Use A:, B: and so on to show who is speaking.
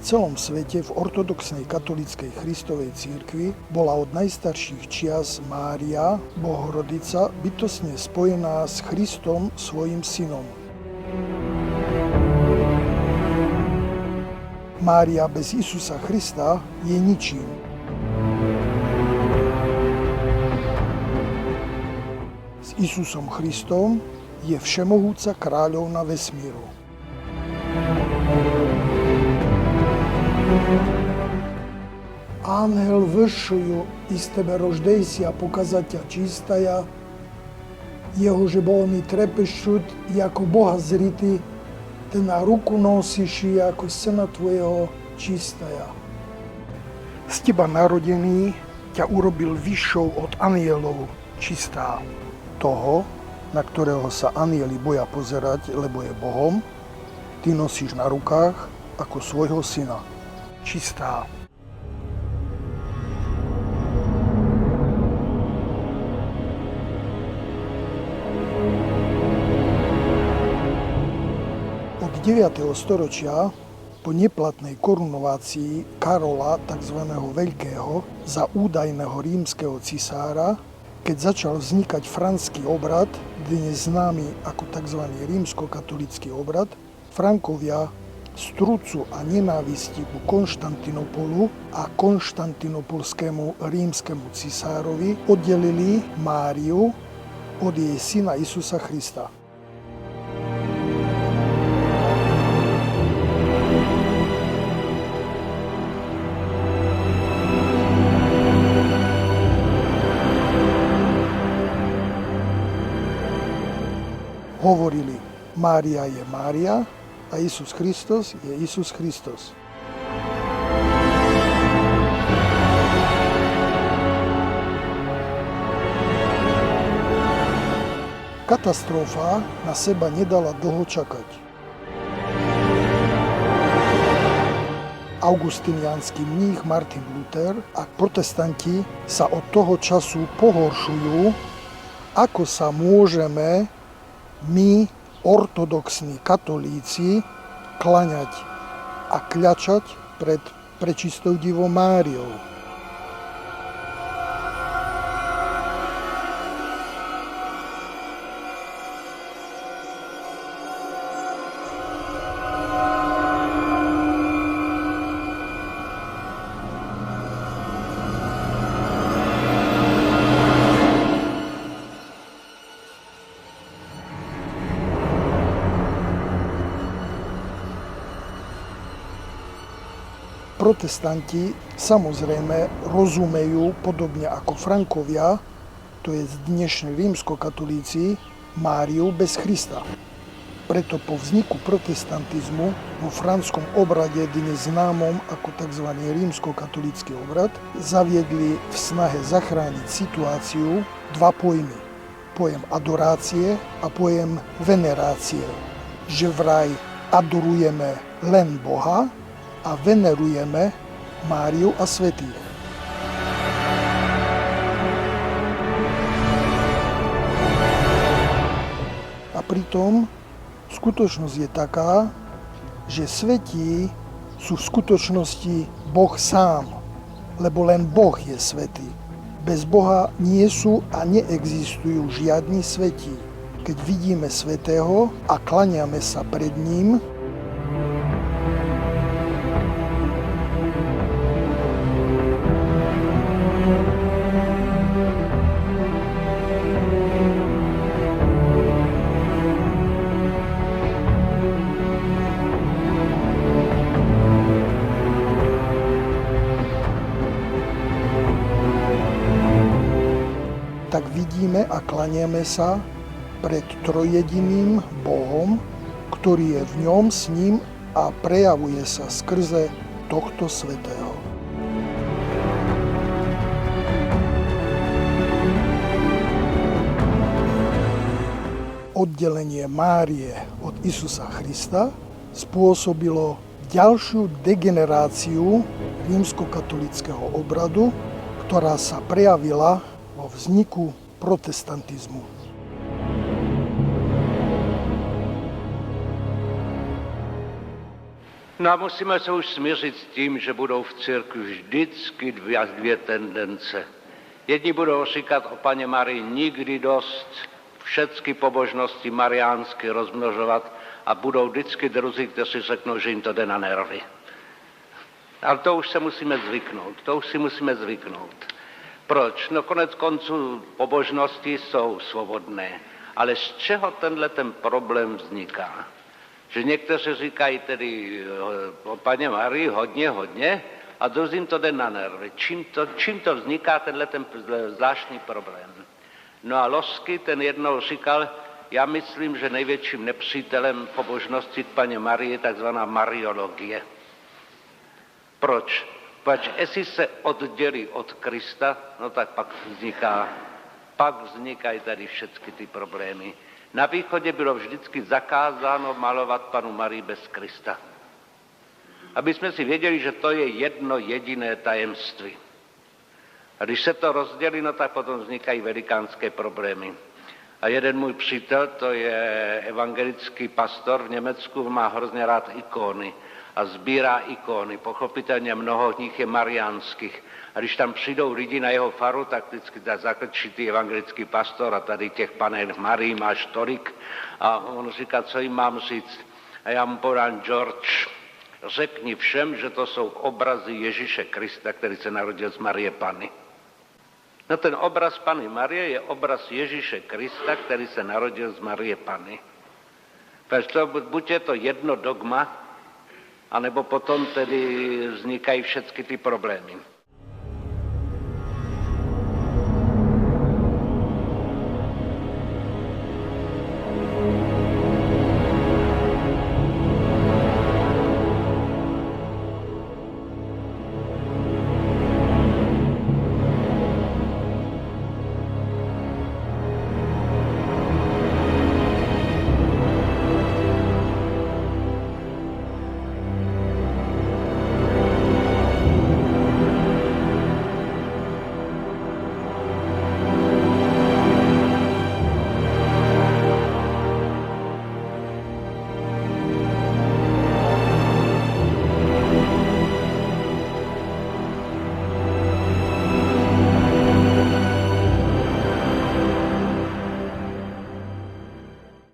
A: Na celom svete v ortodoxnej katolíckej Kristovej cirkvi bola od najstarších čias Mária, Bohorodica, bytostne spojená s Kristom, svojím synom. Mária bez Isusa Krista je ničím. S Isusom Kristom je všemohúca kráľovna vesmíru. Ангел высшую из тебе рождайся, показать тя чистая, его же болни трепещут, яко Бога зрити, ты на руку носишь, яко сына твоего čistая. Z teba narodený ťa urobil vyššou od anielov, čistá. Toho, na ktorého sa anieli boja pozerať, lebo je Bohom, ty nosíš na rukách ako svojho syna, čistá. Od 9. storočia po neplatnej korunovácii Karola, tzv. Veľkého, za údajného rímskeho cisára, keď začal vznikať franský obrad, dnes známy ako tzv. Rímskokatolícky obrad, Frankovia z trucu a nenávisti ku Konštantinopolu a konštantinopolskému rímskemu cisárovi oddelili Máriu od jej syna Isusa Krista. Hovorili, Mária je Mária a Isus Kristus je Isus Kristus. Katastrofa na seba nedala dlho čakať. Augustiniánsky mních Martin Luther a protestanti sa od toho času pohoršujú, ako sa môžeme my, ortodoxní katolíci, klaňať a kľačať pred prečistou divou Máriou. Protestanti samozrejme rozumejú, podobne ako Frankovia, to je dnešní rímskokatolíci, Máriu bez Krista. Preto po vzniku protestantizmu vo franskom obrade, dnes známom ako tzv. Rímskokatolícky obrad, zaviedli v snahe zachrániť situáciu dva pojmy. Pojem adorácie a pojem venerácie. Že vraj adorujeme len Boha a venerujeme Máriu a svätých. A pritom skutočnosť je taká, že svätí sú v skutočnosti Boh sám, lebo len Boh je svätý. Bez Boha nie sú a neexistujú žiadni svätí. Keď vidíme svätého a klaniame sa pred ním, tak vidíme a klaniame sa pred trojediným Bohom, ktorý je v ňom s ním a prejavuje sa skrze tohto svätého. Oddelenie Márie od Isusa Krista spôsobilo ďalšiu degeneráciu rímskokatolíckeho obradu, ktorá sa prejavila vo vzniku protestantizmu.
B: No a musíme se už smířit s tím, že budou v církvi vždycky dvě tendence. Jedni budou říkat o Paně Marii nikdy dost, všechny pobožnosti mariánsky rozmnožovat a budou vždycky druzí, kteří řeknou, že jim to jde na nervy. Ale to už se musíme zvyknout, Proč? No konec konců pobožnosti jsou svobodné, ale z čeho ten problém vzniká? Že někteří říkají tedy o Paně Marii hodně a druzím to jde na nervy. Čím to vzniká ten zvláštní problém? No a Losky ten jednou říkal, já myslím, že největším nepřítelem pobožnosti k Paně Marii je takzvaná mariologie. Proč? Protože jestli se oddělí od Krista, no tak pak vznikají tady všechny ty problémy. Na východě bylo vždycky zakázáno malovat Panu Marii bez Krista. Aby jsme si věděli, že to je jedno jediné tajemství. A když se to rozdělí, no tak potom vznikají velikánské problémy. A jeden můj přítel, to je evangelický pastor v Německu, má hrozně rád ikony a sbírá ikony. Pochopitelně mnoho z nich je mariánských. A když tam přijdou lidi na jeho faru, tak vždycky zakrčí ty evangelický pastor a tady těch panek Marii máš tolik. A on říká, co jim mám říct. A já mu podám, George, řekni všem, že to jsou obrazy Ježíše Krista, který se narodil z Marie Panny. No ten obraz Panny Marie je obraz Ježíše Krista, který se narodil z Marie Panny. Takže buď je to jedno dogma, anebo potom tedy vznikají všechny ty problémy.